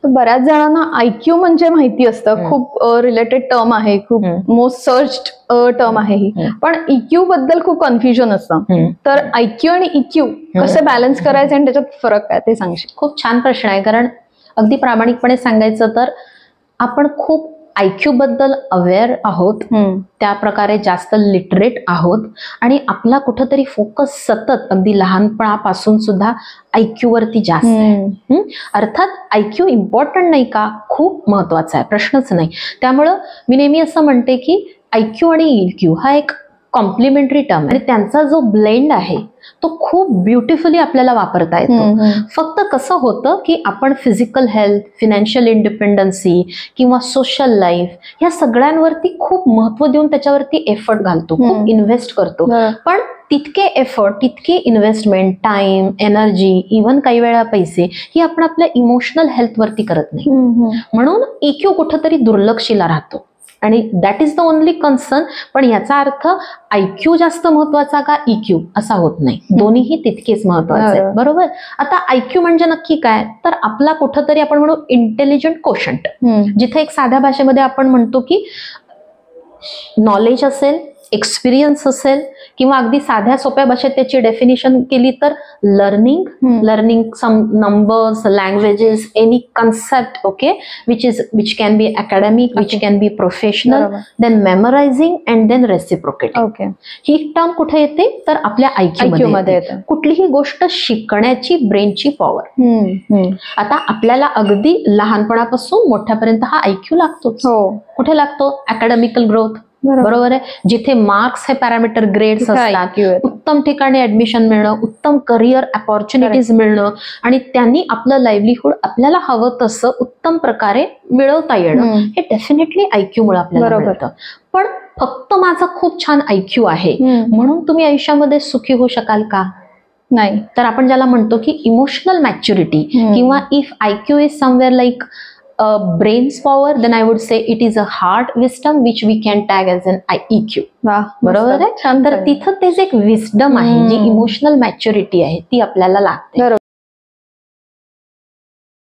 बऱ्याच जणांना IQ म्हणजे माहिती असतं, खूप रिलेटेड टर्म आहे, खूप मोस्ट सर्च्ड टर्म आहे ही, पण EQ बद्दल खूप कन्फ्युजन असतं. तर IQ आणि EQ कसे बॅलन्स करायचे आणि त्याच्यात फरक काय ते सांगशील? खूप छान प्रश्न आहे, कारण अगदी प्रामाणिकपणे सांगायचं तर आपण खूप IQ बद्दल अवेअर आहोत, त्या प्रकारे जास्त लिटरेट आहोत आणि आपला कुठंतरी फोकस सतत अगदी लहानपणापासून सुद्धा IQ वरती जास्त आहे. अर्थात IQ इम्पॉर्टंट नाही का, खूप महत्वाचा आहे, प्रश्नच नाही. त्यामुळं मी नेहमी असं म्हणते की IQ आणि EQ हा एक कॉम्प्लिमेंटरी टर्म आहे आणि त्यांचा जो ब्लेंड आहे तो खूप ब्युटिफुली आपल्याला वापरता येतो. फक्त कसं होतं की आपण फिजिकल हेल्थ, फिनान्शियल इंडिपेंडन्सी किंवा सोशल लाईफ या सगळ्यांवरती खूप महत्व देऊन त्याच्यावरती एफर्ट घालतो, खूप इन्व्हेस्ट करतो. पण तितके एफर्ट, तितके इन्व्हेस्टमेंट, टाइम, एनर्जी, इव्हन काही वेळा पैसे ही आपण आपल्या इमोशनल हेल्थ वरती करत नाही. म्हणून EQ कुठंतरी दुर्लक्षिला राहतो आणि that is the only concern. पण याचा अर्थ IQ जास्त महत्वाचा का EQ असा होत नाही, दोन्हीही तितकेच महत्वाचे आहेत. बरोबर. आता IQ म्हणजे नक्की काय, तर आपला कुठंतरी आपण म्हणू इंटेलिजंट कोशंट, जिथे एक साध्या भाषेमध्ये आपण म्हणतो की नॉलेज असेल, एक्सपिरियन्स असेल, किंवा अगदी साध्या सोप्या भाषेत त्याची डेफिनेशन केली तर learning some numbers, languages, any concept, okay, which can be academic, which can be professional, then memorising and then reciprocating. ही टर्म कुठे येते तर आपल्या IQ मध्ये येते. कुठलीही गोष्ट शिकण्याची ब्रेनची पॉवर. आता आपल्याला अगदी लहानपणापासून मोठ्यापर्यंत हा IQ लागतोच. कुठे लागतो? अकॅडमिकल ग्रोथ, बरोबर आहे, जिथे मार्क्स हे पॅरामीटर, ग्रेड्स असतात, उत्तम ठिकाणी ऍडमिशन मिळणं, उत्तम करिअर अपॉर्च्युनिटीज मिळणं आणि त्यांनी आपलं लाईव्हलीहूड आपल्याला हवं तसं उत्तम प्रकारे मिळवता येणं, हे डेफिनेटली IQ मुळे आपल्याला मिळतं. पण फक्त माझा खूप छान IQ आहे म्हणून तुम्ही आयुष्यामध्ये सुखी होऊ शकाल का? नाही. तर आपण ज्याला म्हणतो की इमोशनल मॅच्युरिटी, किंवा if IQ is somewhere like brain's power, then I would say it is a heart wisdom which we can tag as an EQ. बरोबर आहे. तर तिथं तेच एक विस्डम आहे, जी इमोशनल मॅच्युरिटी आहे ती आपल्याला लागते.